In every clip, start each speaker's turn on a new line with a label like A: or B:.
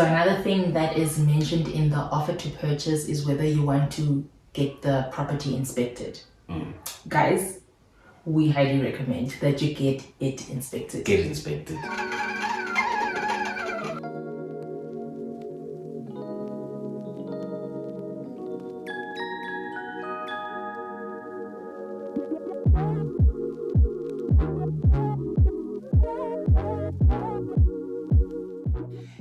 A: Another thing that is mentioned in the offer to purchase is whether you want to get the property inspected. Guys, we highly recommend that you get it inspected.
B: Get inspected.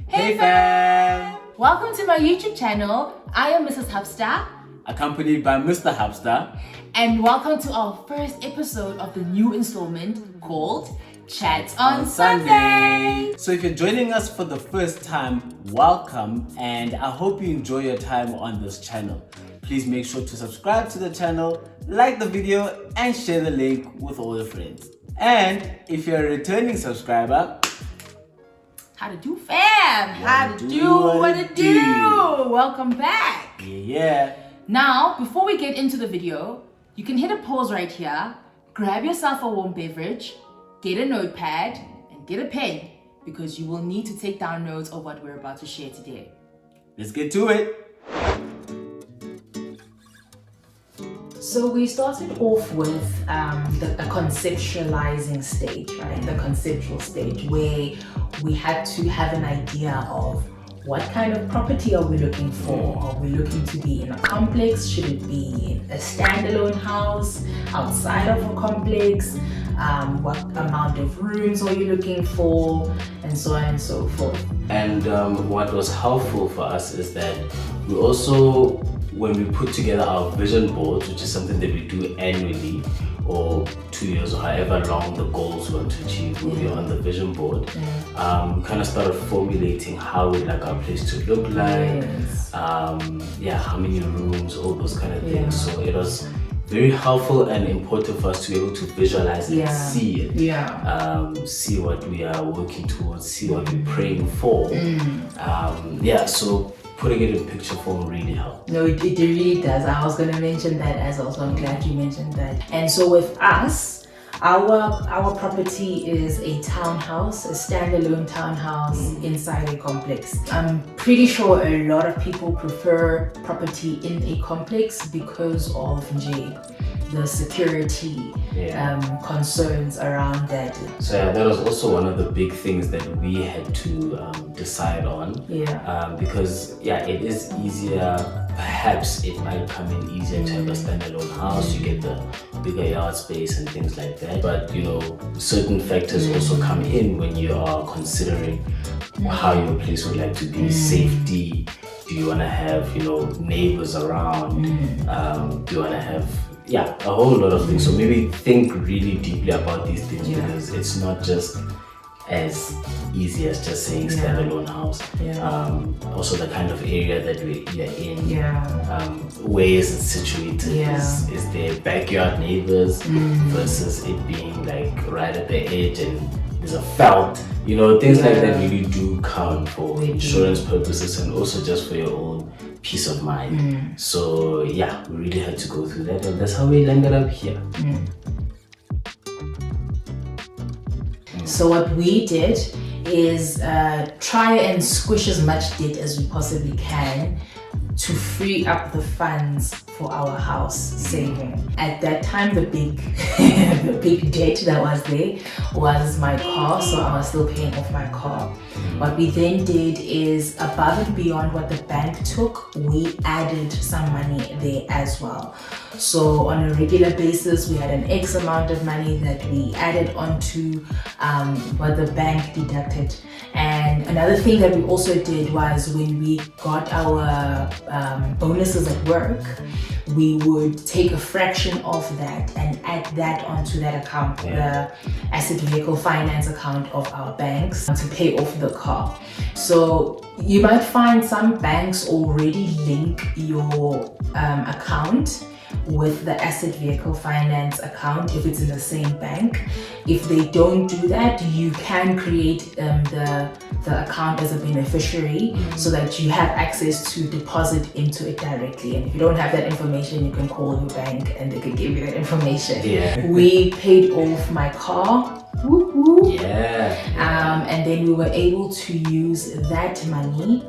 B: Hey fam!
A: Welcome to my YouTube channel. I am Mrs. Habster.
B: Accompanied by Mr. Habster.
A: And welcome to our first episode of the new installment called Chats on Sunday.
B: So if you're joining us for the first time, welcome, and I hope you enjoy your time on this channel. Please make sure to subscribe to the channel, like the video, and share the link with all your friends. And if you're a returning subscriber,
A: how to do, fam? How to do what to do. Welcome back.
B: Yeah.
A: Now, before we get into the video, you can hit a pause right here, grab yourself a warm beverage, get a notepad, and get a pen, because you will need to take down notes of what we're about to share today.
B: Let's get to it.
A: So we started off with a conceptualizing stage, right? The conceptual stage, where we had to have an idea of what kind of property are we looking for? Are we looking to be in a complex? Should it be in a standalone house outside of a complex? What amount of rooms are you looking for? And so on and so forth.
B: And what was helpful for us is that we also, when we put together our vision boards, which is something that we do annually, or 2 years, or however long the goals we want to achieve, when we're on the vision board, we kind of started formulating how we'd like our place to look like, how many rooms, all those kind of things. So it was very helpful and important for us to be able to visualize and see it, see what we are working towards, see what we're praying for. So putting it in picture form really helped.
A: No, it really does. I was going to mention that as well, so I'm glad you mentioned that. And so with us, our property is a townhouse, a standalone townhouse inside a complex. I'm pretty sure a lot of people prefer property in a complex because of the security concerns around that.
B: So that was also one of the big things that we had to decide on. Because it is easier, perhaps it might come in easier to have a standalone house. You get the bigger yard space and things like that. But certain factors also come in when you are considering how your place would like to be. Safety. Do you want to have neighbors around? Do you want to have a whole lot of things? So maybe think really deeply about these things, because it's not just as easy as just saying standalone house. Also the kind of area that we're in, where is it situated? Is there backyard neighbors versus it being like right at the edge and there's a felt, things like that really do count for insurance purposes and also just for your own peace of mind. So we really had to go through that, and that's how we landed up here.
A: So what we did is try and squish as much debt as we possibly can to free up the funds for our house saving. At that time, the big debt that was there was my car, so I was still paying off my car. What we then did is, above and beyond what the bank took, we added some money there as well. So on a regular basis, we had an X amount of money that we added onto what the bank deducted. And another thing that we also did was, when we got our bonuses at work, we would take a fraction of that and add that onto that account, the asset vehicle finance account of our banks, to pay off the car. So you might find some banks already link your account with the asset vehicle finance account if it's in the same bank. If they don't do that, you can create the account as a beneficiary so that you have access to deposit into it directly. And if you don't have that information, you can call your bank and they can give you that information. We paid off my car Woo-hoo.
B: Yeah.
A: And then we were able to use that money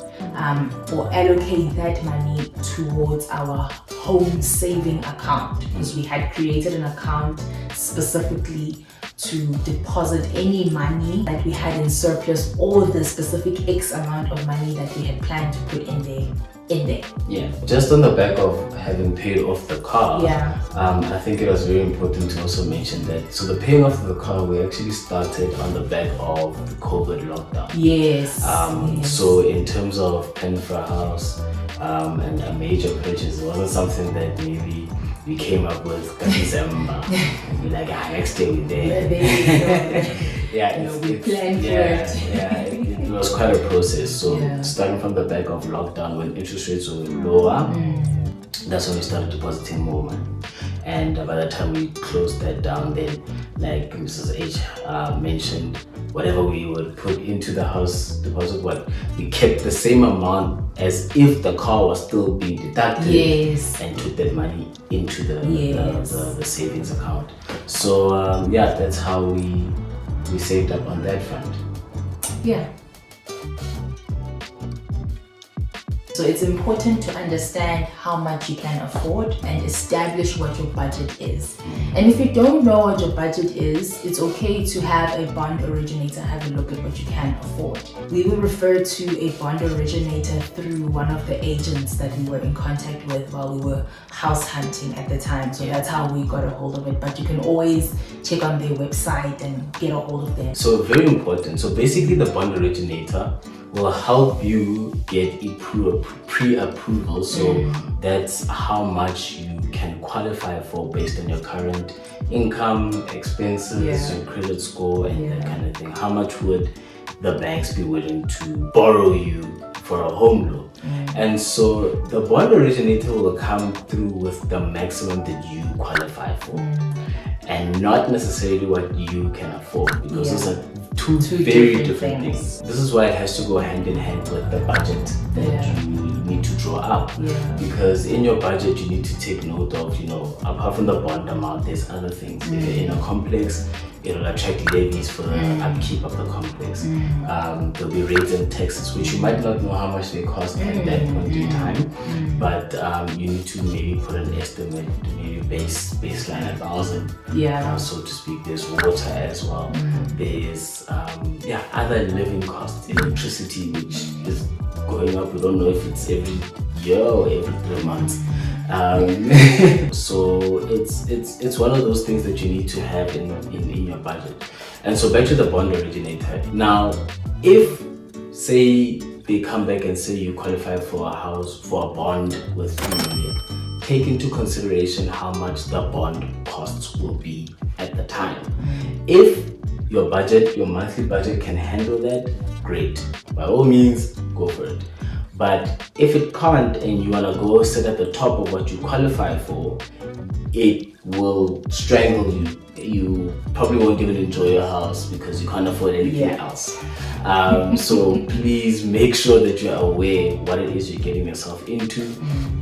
A: or allocate that money towards our home saving account, because we had created an account specifically to deposit any money that we had in surplus, or the specific X amount of money that we had planned to put in there.
B: Yeah, just on the back of having paid off the car, I think it was very important to also mention that, so the paying off of the car, we actually started on the back of the COVID lockdown.
A: Yes.
B: So in terms of planning for a house and a major purchase, it wasn't something that maybe we came up with December. We're like, next day we're there.
A: We planned for it.
B: It was quite a process. So starting from the back of lockdown, when interest rates were lower, that's when we started depositing more money. And by the time we closed that down, then, like Mrs. H mentioned, whatever we would put into the house deposit, we kept the same amount as if the car was still being deducted, and took that money into the savings account. So that's how we saved up on that front.
A: So it's important to understand how much you can afford and establish what your budget is. And if you don't know what your budget is, it's okay to have a bond originator have a look at what you can afford. We were referred to a bond originator through one of the agents that we were in contact with while we were house hunting at the time. So that's how we got a hold of it. But you can always check on their website and get a hold of them.
B: So very important. So basically the bond originator will help you get a pre-approval. So that's how much you can qualify for based on your current income, expenses, your credit score, and that kind of thing. How much would the banks be willing to borrow you for a home loan? And so the bond originator will come through with the maximum that you qualify for, and not necessarily what you can afford, because those are two very different things. This is why it has to go hand in hand with the budget that you need to draw up, because in your budget you need to take note of, apart from the bond amount, there's other things. If you're in a complex, it'll attract levies for the upkeep of the complex. There'll be rates and taxes, which you might not know how much they cost at that point in time, but you need to maybe put an estimate, maybe baseline 1,000, so to speak. There's water as well. There's other living costs, electricity, which is going up. We don't know if it's every year or every 3 months. So it's one of those things that you need to have in your budget. And so back to the bond originator. Now, if say they come back and say you qualify for a house, for a bond with 3 million, take into consideration how much the bond costs will be at the time. If your monthly budget can handle that, great. By all means, go for it. But if it can't and you want to go sit at the top of what you qualify for, it will strangle you. You probably won't even enjoy your house because you can't afford anything else. So please make sure that you're aware what it is you're getting yourself into,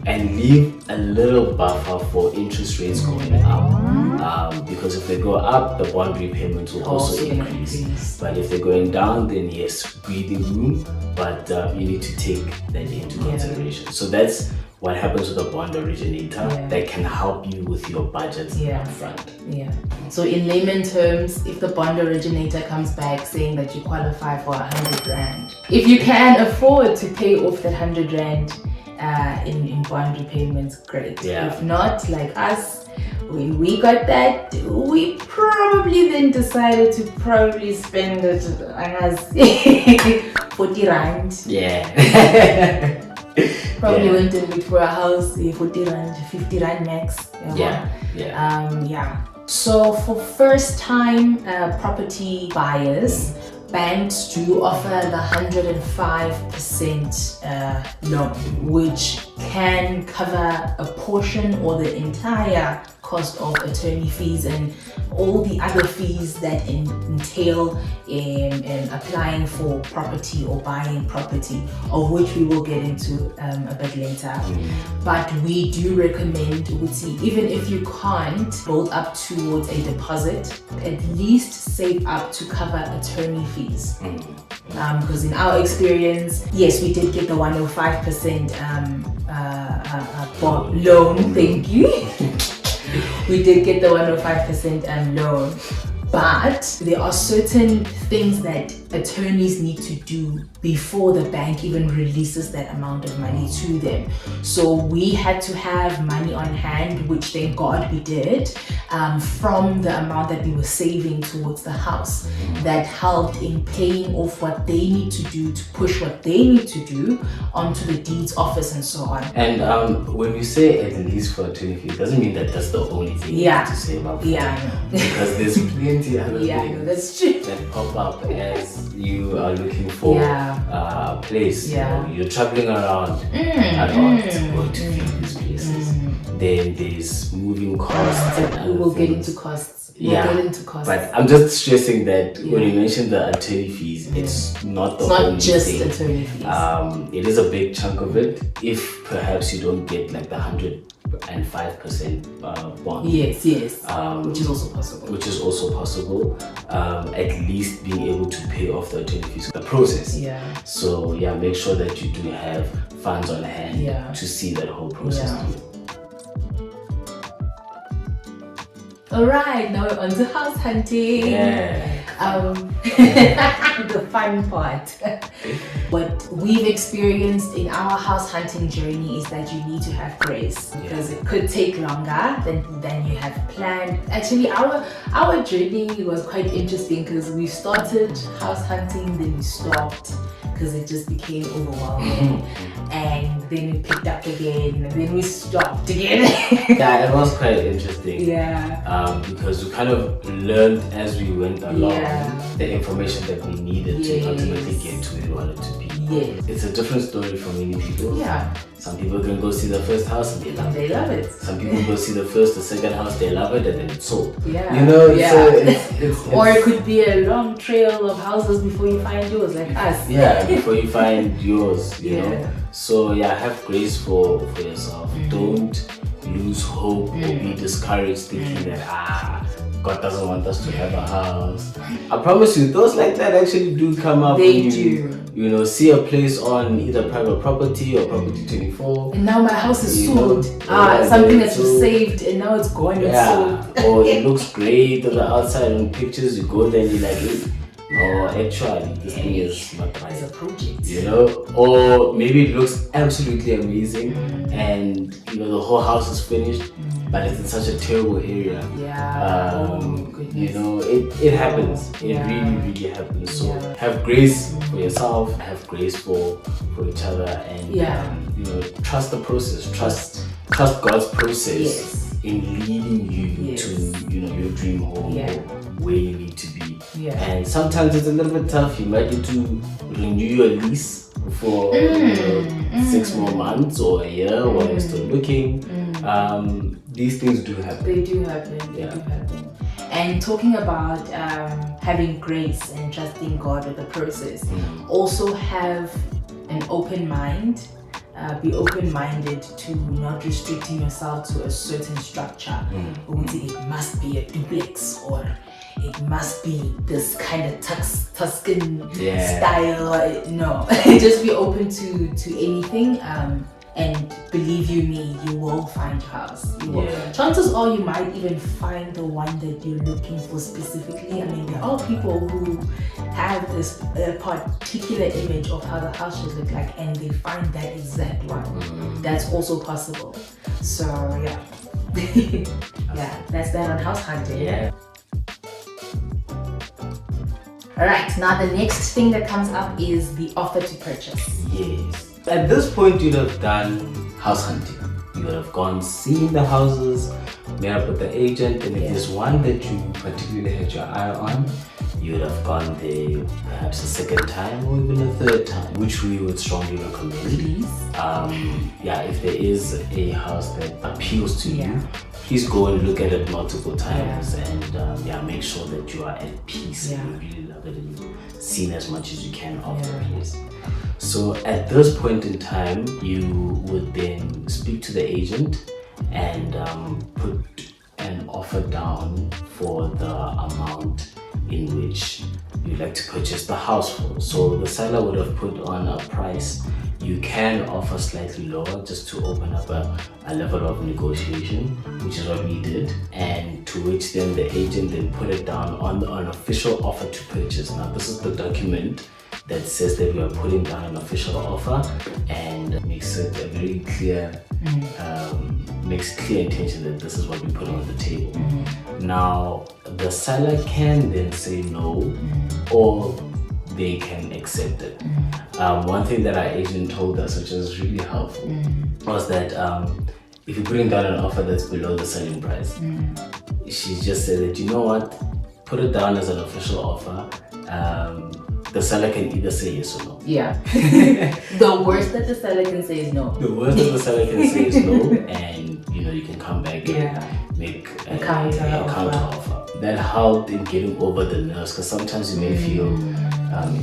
B: and leave a little buffer for interest rates going up. Because if they go up, the bond repayments will also increase. But if they're going down, then yes, breathing room, but you need to take that into consideration. So that's what happens with a bond originator that can help you with your budget up front.
A: So in layman terms, if the bond originator comes back saying that you qualify for 100 Rand, if you can afford to pay off that 100 Rand in bond repayments, great. If not, like us, when we got that, we probably then decided to probably spend it on 40 Rand. Probably went and looked for a house, 40 Rand, 50 Rand max. So for first time property buyers, banks do offer the 105% loan, which can cover a portion or the entire cost of attorney fees and all the other fees that entail in applying for property or buying property, of which we will get into a bit later. But we do recommend, even if you can't build up towards a deposit, at least save up to cover attorney fees. Because in our experience, yes, we did get the 105% loan, thank you. We did get the 105% loan, but there are certain things that attorneys need to do before the bank even releases that amount of money to them. So we had to have money on hand, which thank God we did, from the amount that we were saving towards the house. That helped in paying off what they need to do to push what they need to do onto the deeds office and so on.
B: And when you say at least for attorney fee, it doesn't mean that that's the only thing you have to save up for.
A: Yeah, I know.
B: Because there's plenty other things
A: that's true.
B: that pop up as you are looking for a place. You're traveling around going to feed these places. Then there's moving costs.
A: We will get into costs.
B: But I'm just stressing that when you mention the attorney fees, it's not the only
A: not just
B: thing.
A: Attorney fees.
B: It is a big chunk of it. If perhaps you don't get like the 105% bond.
A: Yes. Which is also possible. At least being able to pay off the attorney fees, the process. So make sure that you do have funds on hand to see that whole process through. Alright, now we're on to house hunting. The fun part. What we've experienced in our house hunting journey is that you need to have grace, because it could take longer than you have planned. Actually, our journey was quite interesting because we started house hunting, then we stopped because it just became overwhelming. And then we picked up again, and then we stopped again.
B: It was quite interesting. Because we kind of learned as we went along the information that we needed to ultimately get to where we wanted to be. It's a different story for many people. Some people can go see the first house and they love it. Some people go see the first or second house, they love it, and then it's sold. It's
A: or it could be a long trail of houses before you find yours, like us.
B: Before you find yours, you know. So have grace for yourself. Don't lose hope or be discouraged thinking that God doesn't want us to have a house. I promise you, those like that actually do come up.
A: They do.
B: You know, see a place on either private property or property 24.
A: And now my house is sold. Something that you saved and now it's gone and sold.
B: Or it looks great on the outside on pictures. You go there and you're like, no, actually, this thing is not right.
A: It's a project.
B: You know, or maybe it looks absolutely amazing and the whole house is finished, but it's in such a terrible area. You know, it happens. It really happens. So have grace for yourself, have grace for each other, and trust the process. Trust God's process in leading you to your dream home or where you need to be. And sometimes it's a little bit tough. You might need to renew your lease for 6 more months or a year while you're still looking. These things do happen.
A: They do happen. They do happen. And talking about having grace and trusting God with the process, also have an open mind. Be open-minded to not restricting yourself to a certain structure. It must be a duplex, or it must be this kind of Tuscan style. No, just be open to anything. And believe you me, you will find your house. Chances are you might even find the one that you're looking for specifically. I mean, there are people who have this particular image of how the house should look like, and they find that exact one. That's also possible. So that's that on house hunting. Alright, now the next thing that comes up is the offer to purchase.
B: At this point, you'd have done house hunting. You would have gone, seen the houses, met up with the agent, and if there's one that you particularly had your eye on, you would have gone there perhaps a second time or even a third time, which we would strongly recommend.
A: Please.
B: If there is a house that appeals to you, please go and look at it multiple times and make sure that you are at peace and you really love it and you've seen as much as you can of the place. So at this point in time, you would then speak to the agent and put an offer down for the amount in which you'd like to purchase the house for. So the seller would have put on a price. You can offer slightly lower just to open up a level of negotiation, which is what we did, and to which then the agent then put it down on an official offer to purchase. Now this is the document that says that we are putting down an official offer and makes it a very clear, makes clear intention that this is what we put on the table. Now the seller can then say no, or they can accept it. One thing that our agent told us, which was really helpful, was that if you're putting down an offer that's below the selling price, she just said that, you know what, put it down as an official offer. The seller can either say yes or no.
A: Yeah. The worst that the seller can say is no.
B: The worst that the seller can say is no, and you can come back and make a counter offer. That helped in getting over the nerves, because sometimes you may feel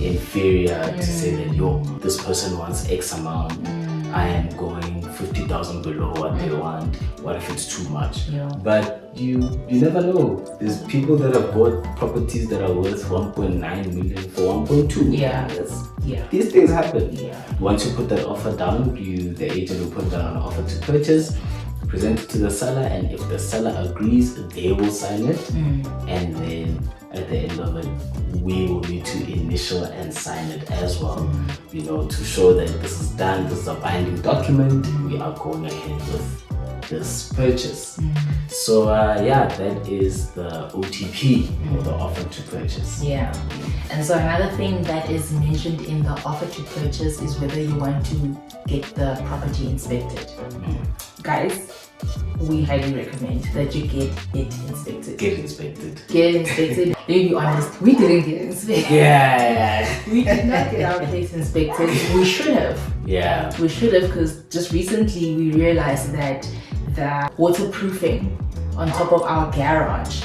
B: inferior to say that this person wants X amount, I am going 50,000 below what they want. What if it's too much? But you never know. There's people that have bought properties that are worth 1.9 million for 1.2. These things happen. Once you put that offer down, the agent will put down an offer to purchase, present it to the seller, and if the seller agrees, they will sign it, and then at the end of it, we will need to initial and sign it as well, to show that this is done, this is a binding document, we are going ahead with this purchase. So that is the OTP, or the offer to purchase.
A: And so another thing that is mentioned in the offer to purchase is whether you want to get the property inspected. Guys, we highly recommend that you get it inspected.
B: Get inspected.
A: Let me be honest, we didn't get inspected. We did not get our place inspected. We should have. We should have, because just recently we realized that the waterproofing on top of our garage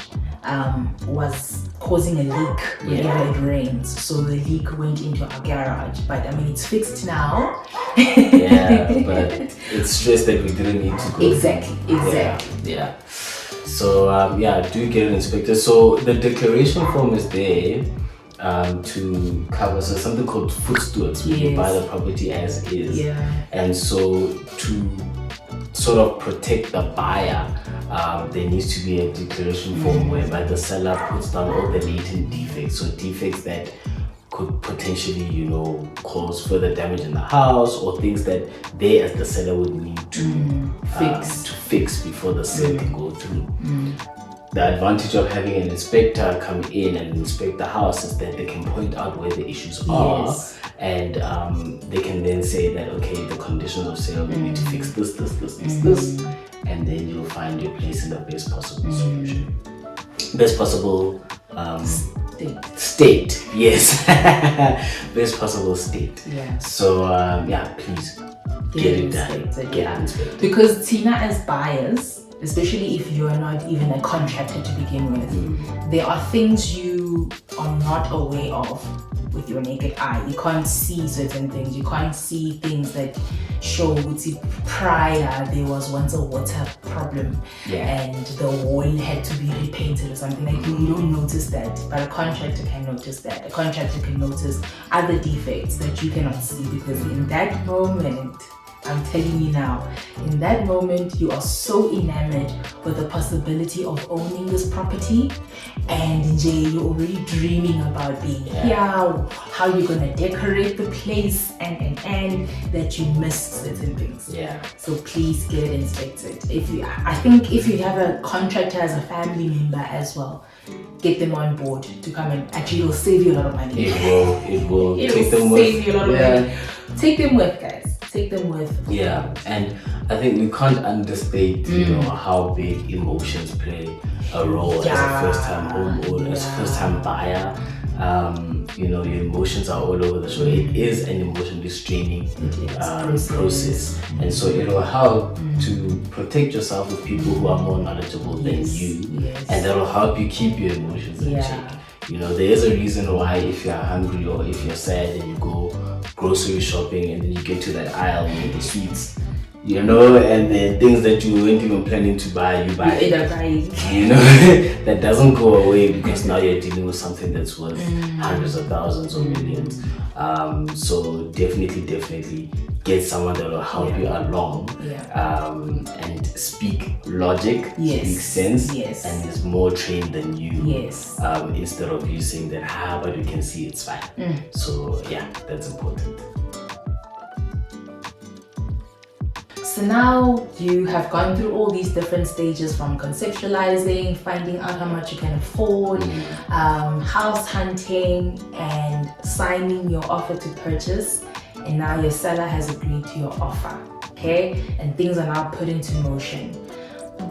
A: was causing a leak whenever it rains. So the leak went into our garage, but I mean it's fixed now.
B: But it's stress that we didn't need to go.
A: Exactly.
B: So do get it inspected. So the declaration form is there to cover something called footstewards when you buy the property as is. And so to sort of protect the buyer, there needs to be a declaration form whereby the seller puts down all the latent defects, so defects that could potentially, cause further damage in the house, or things that they as the seller would need to fix before the sale can go through. The advantage of having an inspector come in and inspect the house is that they can point out where the issues are, and they can then say that, okay, the conditions of sale, we need to fix this, and then you'll find your place in the best possible solution. Best possible state. Yes. Best possible state. So please get it done. Get it inspected.
A: Because Tina, as buyers, especially if you're not even a contractor to begin with, there are things you are not aware of with your naked eye. You can't see certain things. You can't see things that show prior there was once a water problem and the wall had to be repainted or something. Like you don't notice that, but a contractor can notice that. A contractor can notice other defects that you cannot see, because in that moment, I'm telling you now, in that moment, you are so enamored with the possibility of owning this property, and you're already dreaming about being here, how you're gonna decorate the place, and that you miss certain things. So please get it inspected. I think if you have a contractor as a family member as well, get them on board to come and actually it'll save you a lot of money.
B: It will
A: save you a lot of money. Take them with, guys. Take them with.
B: And I think we can't understate, how big emotions play a role as a first-time homeowner, as a first-time buyer. Your emotions are all over the show. It is an emotionally straining process. And so it will help to protect yourself with people who are more knowledgeable than you. And that will help you keep your emotions in check. There is a reason why if you're hungry or if you're sad and you go grocery shopping and then you get to that aisle with the sweets, and then things that you weren't even planning to buy, you buy. That doesn't go away because now you're dealing with something that's worth hundreds of thousands or millions. So definitely get someone that will help you along and speak logic, speak sense, and is more trained than you. Instead of you saying that, but you can see it's fine. So that's important.
A: So now you have gone through all these different stages, from conceptualizing, finding out how much you can afford, house hunting, and signing your offer to purchase. And now your seller has agreed to your offer, okay? And things are now put into motion.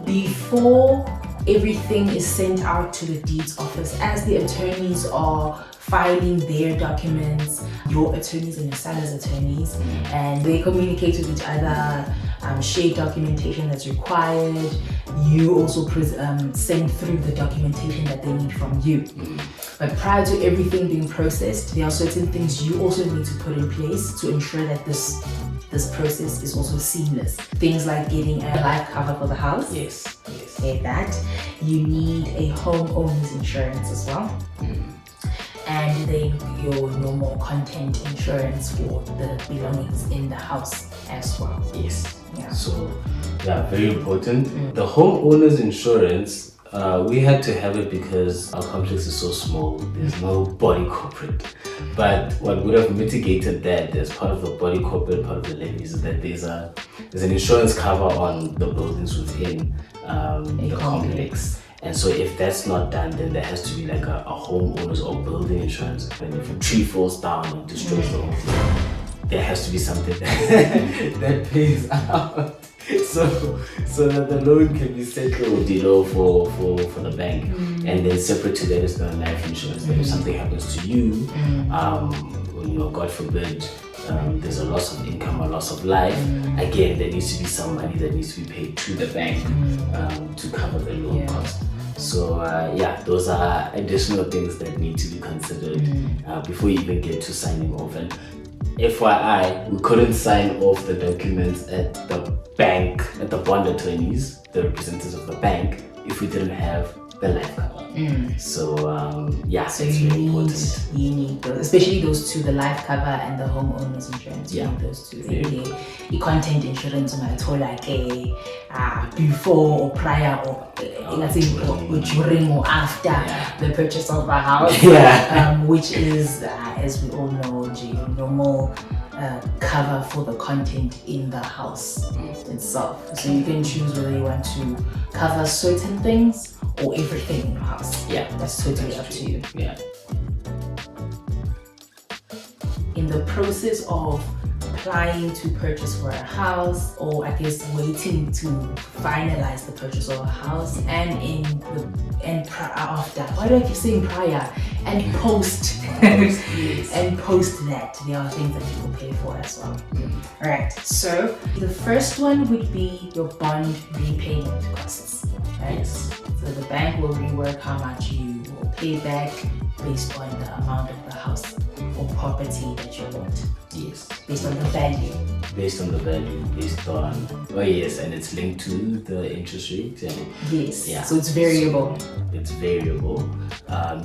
A: Before everything is sent out to the deeds office, as the attorneys are filing their documents, your attorneys and your seller's attorneys, and they communicate with each other, share documentation that's required. You also send through the documentation that they need from you. But prior to everything being processed, there are certain things you also need to put in place to ensure that this process is also seamless. Things like getting a life cover for the house. Okay, that. You need a homeowner's insurance as well. And then your normal content insurance for the belongings in the house as well.
B: So very important. The homeowner's insurance, we had to have it because our complex is so small. There's no body corporate. But what would have mitigated that as part of the body corporate, part of the levies, is that there's an insurance cover on the buildings within the complex. And so if that's not done, then there has to be like a homeowner's or building insurance. And if a tree falls down and destroys the whole thing, there has to be something that pays out. So that the loan can be settled, for the bank. And then separate to that is the life insurance. That if something happens to you, God forbid, there's a loss of income, a loss of life, again, there needs to be some money that needs to be paid to the bank to cover the loan cost. So those are additional things that need to be considered before you even get to signing off. And FYI, we couldn't sign off the documents at the bank, at the bond attorneys, the representatives of the bank, if we didn't have the life cover. So so it's very important.
A: You need those, especially those two, the life cover and the homeowner's insurance. You need those two. The content insurance like before or prior or let's say during or after the purchase of a house, which is as we all know, normal cover for the content in the house itself. So you can choose whether you want to cover certain things or everything in your house. That's totally up to you. In the process of applying to purchase for a house, or I guess waiting to finalize the purchase of a house, and after, why do I keep saying prior, and post and post that, there are things that you will pay for as well. Alright, so the first one would be your bond repayment costs, right? So the bank will rework how much you will pay back based on the amount of the house or property that you want. Based on the value.
B: Based on, and it's linked to the interest rate. And
A: so it's variable.
B: It's variable.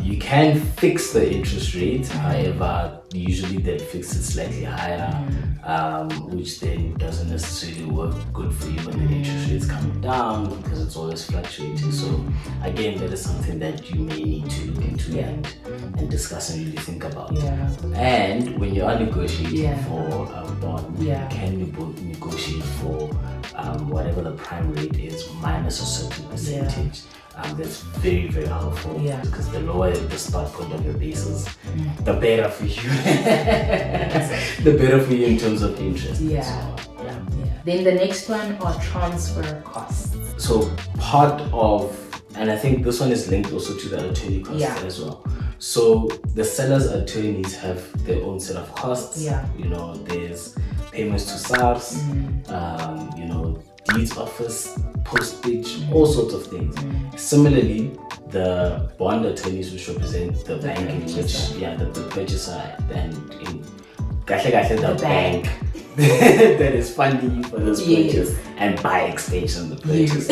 B: You can fix the interest rate, however, usually they fix it slightly higher, which then doesn't necessarily work good for you when the interest rate's coming down because it's always fluctuating. So again, that is something that you may need to look into and discuss and really think about. And when you are negotiating for a bond, you can negotiate for whatever the prime rate is minus a certain percentage. That's very, very helpful because the lower the start point of your basis, the better for you. The better for you in terms of interest.
A: Then the next one are transfer costs.
B: So part of, and I think this one is linked also to the attorney costs as well. So the seller's attorneys have their own set of costs. You know, there's payments to SARS, you know, deeds office, postage, all sorts of things. Similarly, the bond attorneys, which represent the bank in which, the purchaser and in the bank that is funding you for this purchase, and by extension the purchase.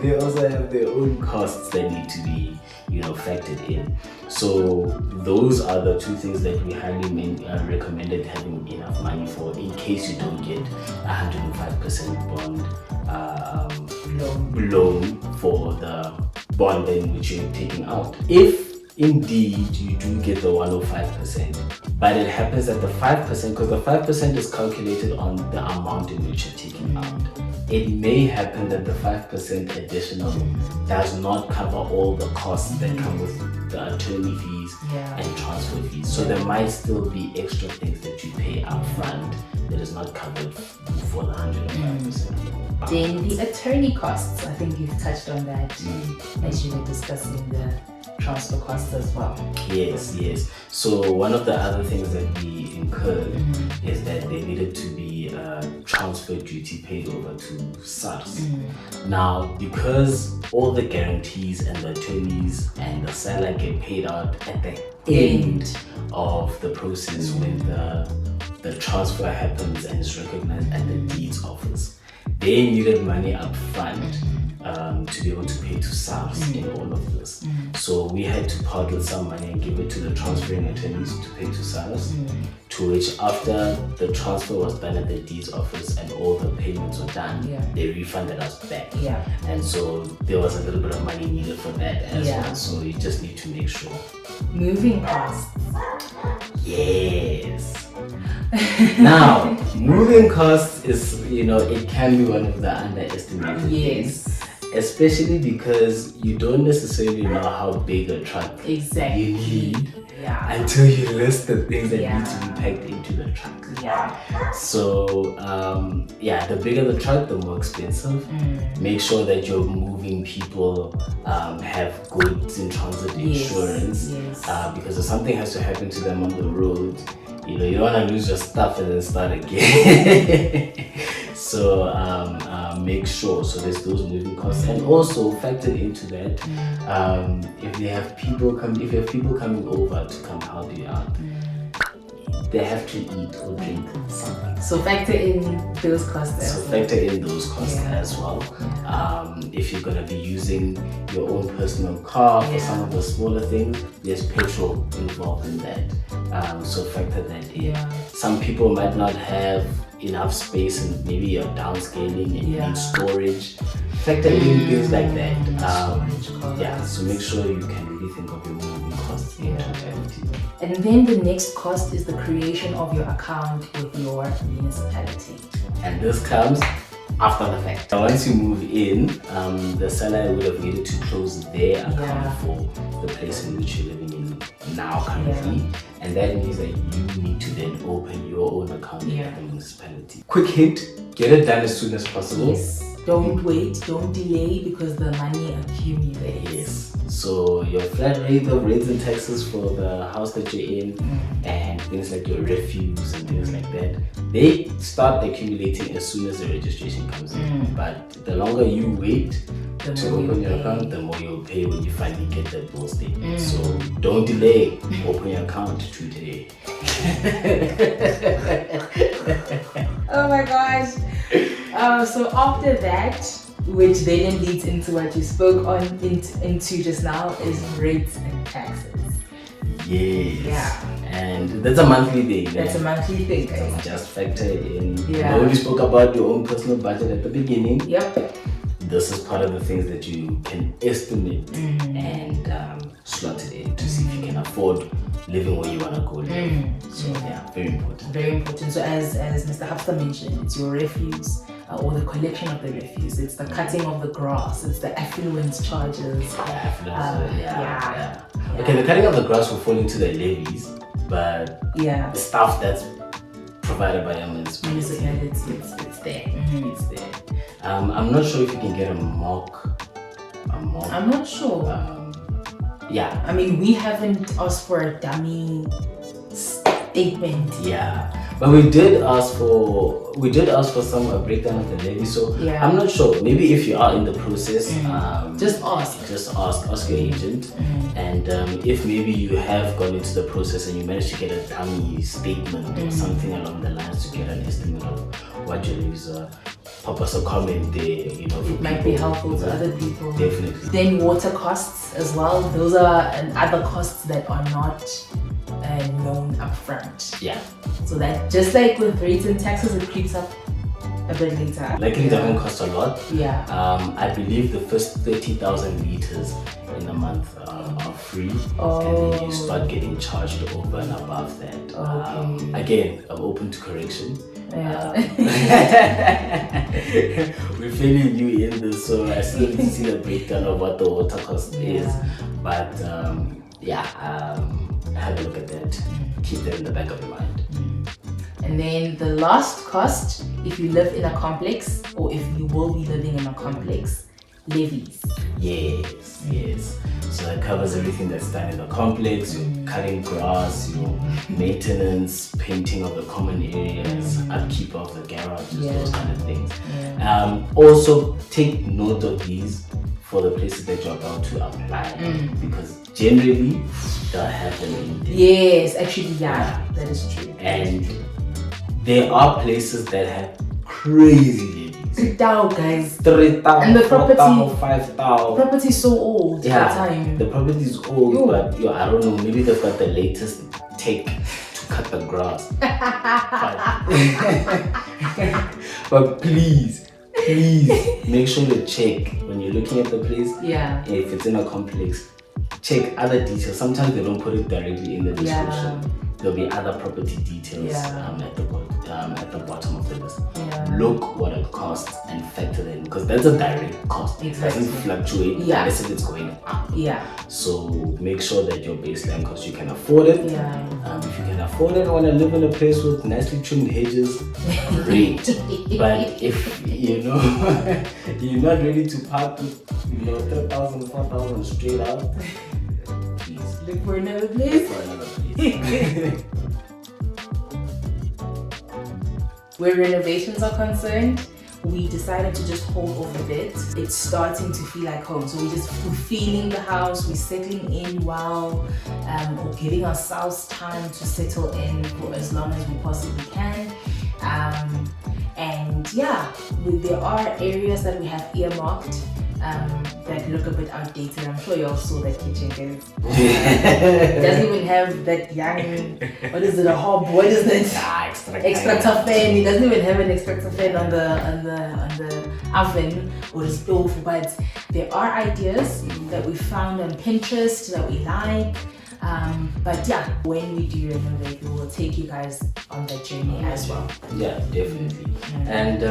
B: They also have their own costs that need to be, you know, factored in. So those are the two things that we highly recommended having enough money for, in case you don't get 105% bond loan for the bond in which you're taking out. If indeed you do get the 105%, but it happens that the 5%, because the 5% is calculated on the amount in which you're taking out, it may happen that the 5% additional does not cover all the costs that come with the attorney fees and transfer fees. So there might still be extra things that you pay up front that is not covered for the 105%.
A: Then the attorney costs, I think you've touched on that as you were discussing the transfer costs as well.
B: Yes. So one of the other things that we incurred is that there needed to be a transfer duty paid over to SARS. Now, because all the guarantees and the attorneys and the seller get paid out at the end of the process when the transfer happens and is recognized at the deeds office, they needed money up front to be able to pay to SARS in all of this. So we had to part with some money and give it to the transferring attorneys to pay to SARS, to which after the transfer was done at the deeds office and all the payments were done, they refunded us back. And so there was a little bit of money needed for that as well. So you just need to make sure.
A: Moving costs.
B: Yes. Now, moving costs is, you know, it can be one of the underestimated things. Especially because you don't necessarily know how big a truck you need until you list the things that need to be packed into the truck. So, the bigger the truck, the more expensive. Make sure that you're moving people have goods in transit insurance, because if something has to happen to them on the road, you know, you don't want to lose your stuff and then start again. So make sure, so there's those moving costs, and also factored into that, if you have people coming over to come help you out, they have to eat or drink something.
A: So factor in those costs
B: as well. If you're gonna be using your own personal car for some of the smaller things, there's petrol involved in that. So factor that in. Some people might not have enough space and maybe you're downscaling and you need storage. Factor in things like that. So make sure you can really think of your moving costs in totality.
A: And then the next cost is the creation of your account with your municipality.
B: And this comes after the fact. Once you move in, the seller would have needed to close their account for the place in which you're living in now currently. And that means that you need to then open your own account in the municipality. Quick hint, get it done as soon as possible.
A: Don't wait, don't delay, because the money accumulates.
B: So your flat rate of rates and taxes for the house that you're in, and things like your refuse and things like that, they start accumulating as soon as the registration comes in. But the longer you wait to open your account, the more you'll pay when you finally get that bill statement. So don't delay, open your account today.
A: Oh my gosh. So after that, which then leads into what you spoke on into just now, is rates and taxes.
B: And that's a monthly thing.
A: That's a monthly thing, guys.
B: So just factor in. You know, we spoke about your own personal budget at the beginning. This is part of the things that you can estimate and slot it in to see if you can afford living where you want to go live. So very important.
A: Very important. So as Mr. Habster mentioned, it's your refuse or the collection of the refuse. It's the cutting of the grass. It's the affluence charges.
B: Okay, the cutting of the grass will fall into the levies, but the stuff that's provided by your municipality, it's there. It's there. I'm not sure if you can get a mock.
A: I'm not sure.
B: Yeah.
A: I mean, we haven't asked for a dummy statement.
B: Yeah. But we did ask for some breakdown of the levy. So
A: yeah.
B: I'm not sure. Maybe if you are in the process,
A: just ask
B: your agent. And if maybe you have gone into the process and you managed to get a dummy statement or something along the lines to get an estimate of what your levies are, pop us a comment there. You know,
A: it might be helpful to other people.
B: Definitely.
A: Then water costs as well. Those are other costs that are not known upfront.
B: Yeah.
A: So that just like with rates and taxes, it creeps up a bit later.
B: Like it doesn't cost a lot.
A: Yeah.
B: I believe the first 30,000 liters in a month are free, and then you start getting charged over and above that.
A: Okay.
B: Again, I'm open to correction.
A: Yeah.
B: We're fairly new in this, so I still need to see the breakdown of what the water cost is. But have a look at that. Keep that in the back of your mind.
A: And then the last cost, if you live in a complex or if you will be living in a complex, levies.
B: Yes. So that covers everything that's done in the complex, your cutting grass, your maintenance, painting of the common areas, upkeep of the garages, those kind of things. Also take note of these for the places that you're about to apply, because generally they'll have them in there.
A: Yes, actually, that is true.
B: And there are places that have crazy levies.
A: 3,000 guys.
B: 3,000,
A: and the
B: 4,000, 5,000.
A: The property is so old at the time.
B: The property is old, but I don't know, maybe they've got the latest tech to cut the grass. But please make sure you check when you're looking at the place. If it's in a complex, check other details. Sometimes they don't put it directly in the description. There'll be other property details at the bottom of the list. Look what it costs and factor that in, because that's a direct cost. It doesn't fluctuate unless if it's going up. So make sure that your baseline cost, you can afford it. If you can afford it, want to live in a place with nicely trimmed hedges, great. But if you're not ready to park with 3,000, 4,000 straight out, please
A: look for another place. Where renovations are concerned, we decided to just hold off a bit. It's starting to feel like home. So we're feeling the house, we're settling in well, or giving ourselves time to settle in for as long as we possibly can. There are areas that we have earmarked that look a bit outdated. I'm sure you all saw that kitchen, guys. It doesn't even have that young, what is it, a hob? What is that? Extractor fan. It doesn't even have an extractor fan on the oven or the stove. But there are ideas that we found on Pinterest that we like. When we do renovate, we will take you guys on that journey as well.
B: Yeah, definitely. And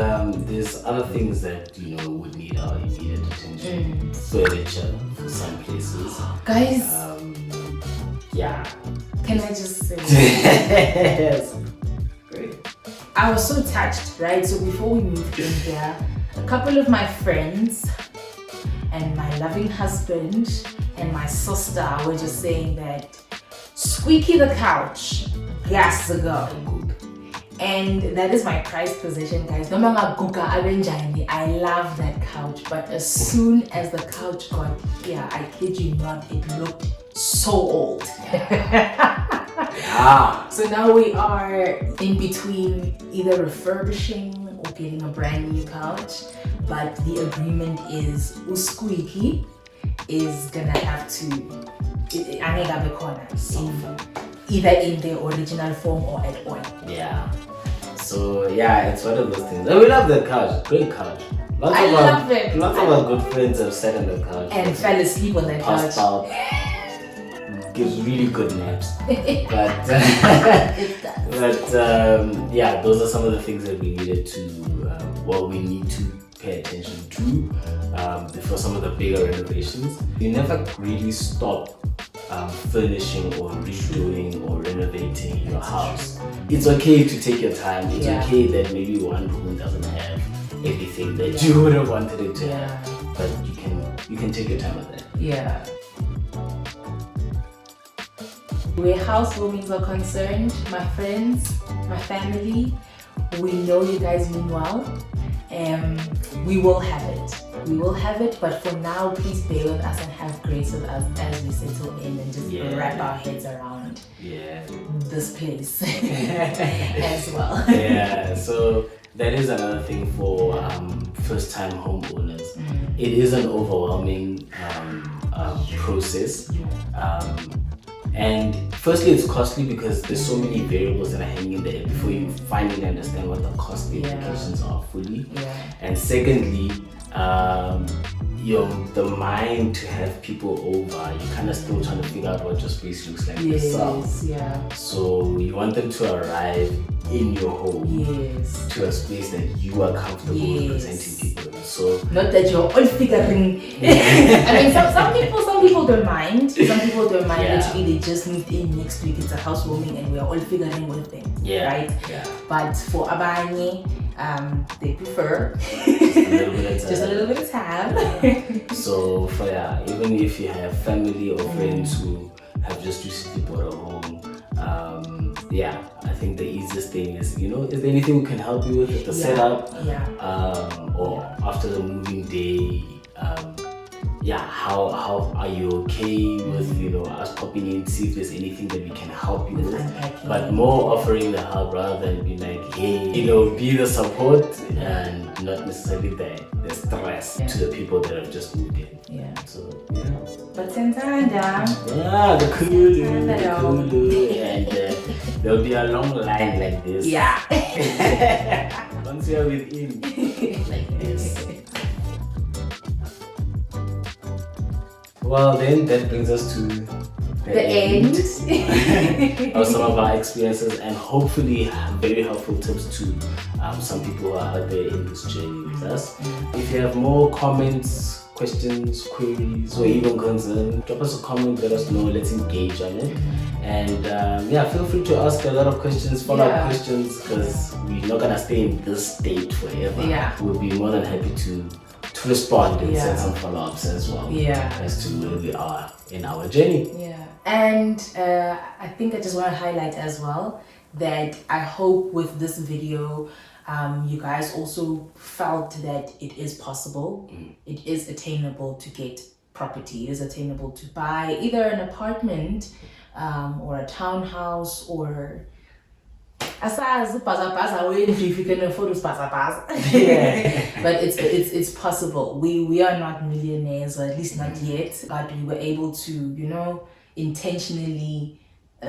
B: there's other things that would need our immediate attention. Furniture for some places,
A: guys. Can I just say?
B: Yes. Great.
A: I was so touched, right? So before we moved in here, a couple of my friends and my loving husband and my sister were just saying that Squeaky the couch, gas to go. And that is my prized possession, guys. I love that couch, but as soon as the couch got here, I kid you not, it looked so old. So now we are in between either refurbishing or getting a brand new couch, but the agreement is Squeaky is gonna have to either in the original form or at all.
B: So it's one of those things. And we love that couch. Great couch. Lots of our good friends have sat on the couch
A: and fell asleep on that couch.
B: Passed out. Gives really good naps. Those are some of the things that we needed to we need to pay attention to before some of the bigger renovations. You never really stop furnishing or redoing or renovating your house. It's okay to take your time. It's okay that maybe one room doesn't have everything that you would have wanted it to have, but you can take your time with that.
A: Where housewarmings are concerned, my friends, my family, we know you guys mean well. We will have it. We will have it, but for now, please bear with us and have grace with us as we settle in and just wrap our heads around this place as well.
B: Yeah, so that is another thing for first-time homeowners. It is an overwhelming process. And firstly, it's costly because there's so many variables that are hanging in the air before you finally understand what the cost implications are fully. And secondly, the mind to have people over, you're kind of still trying to figure out what your space looks like yourself. So you want them to arrive in your home to a space that you are comfortable with presenting people. So
A: not that you're all figuring. I mean, some people don't mind. Some people don't mind. Literally, they just moved in next week. It's a housewarming, and we are all figuring with them. Right. But for Abanye, they prefer just a little bit of time.
B: So for even if you have family or friends who have just recently bought a home, I think the easiest thing is, is there anything we can help you with the setup? Or after the moving day, how are you okay with us popping in, see if there's anything that we can help you with, but more offering the help rather than being like, hey, be the support and not necessarily the stress to the people that have just moved in. So
A: but Santanda,
B: the Kulu, and there'll be a long line like this. Once you're within, like this. Well, then that brings us to the end of some of our experiences and hopefully very helpful tips to some people who are out there in this journey with us. If you have more comments, questions, queries, or even concerns, drop us a comment, let us know, let's engage on it. And feel free to ask a lot of questions, follow-up questions, because we're not gonna stay in this state forever. We'll be more than happy to respond and send some follow-ups as well as to where we are in our journey.
A: And I think I just want to highlight as well that I hope with this video you guys also felt that it is possible, it is attainable to get property, it is attainable to buy either an apartment or a townhouse or asazi bhaza if you can afford bhaza. But it's possible. We are not millionaires, or at least not yet, but we were able to intentionally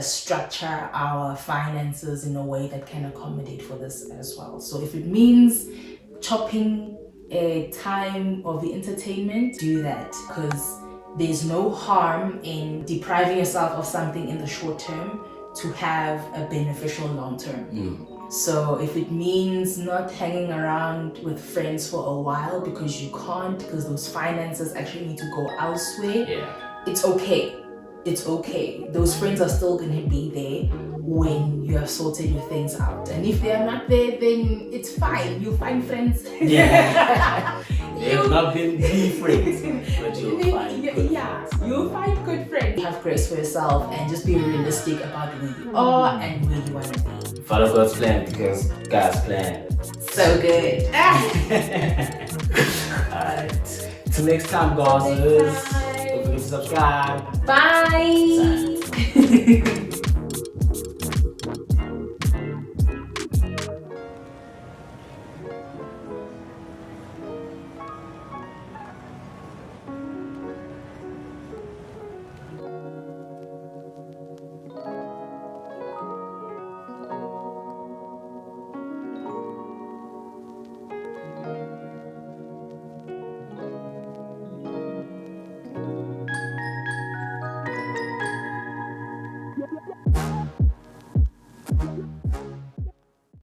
A: structure our finances in a way that can accommodate for this as well. So if it means chopping a time of the entertainment, do that, because there's no harm in depriving yourself of something in the short term to have a beneficial long term. So if it means not hanging around with friends for a while because you can't, because those finances actually need to go elsewhere, it's okay. It's okay. Those friends are still going to be there when you have sorted your things out. And if they are not there, then it's fine. You find friends.
B: They have not been the friends, but you'll find good friends.
A: You'll find good friends. Have grace for yourself and just be realistic about where you are and where you want to be.
B: Follow God's plan because God's plan.
A: So good.
B: Alright. Till next time, guys. Don't forget to subscribe.
A: Bye.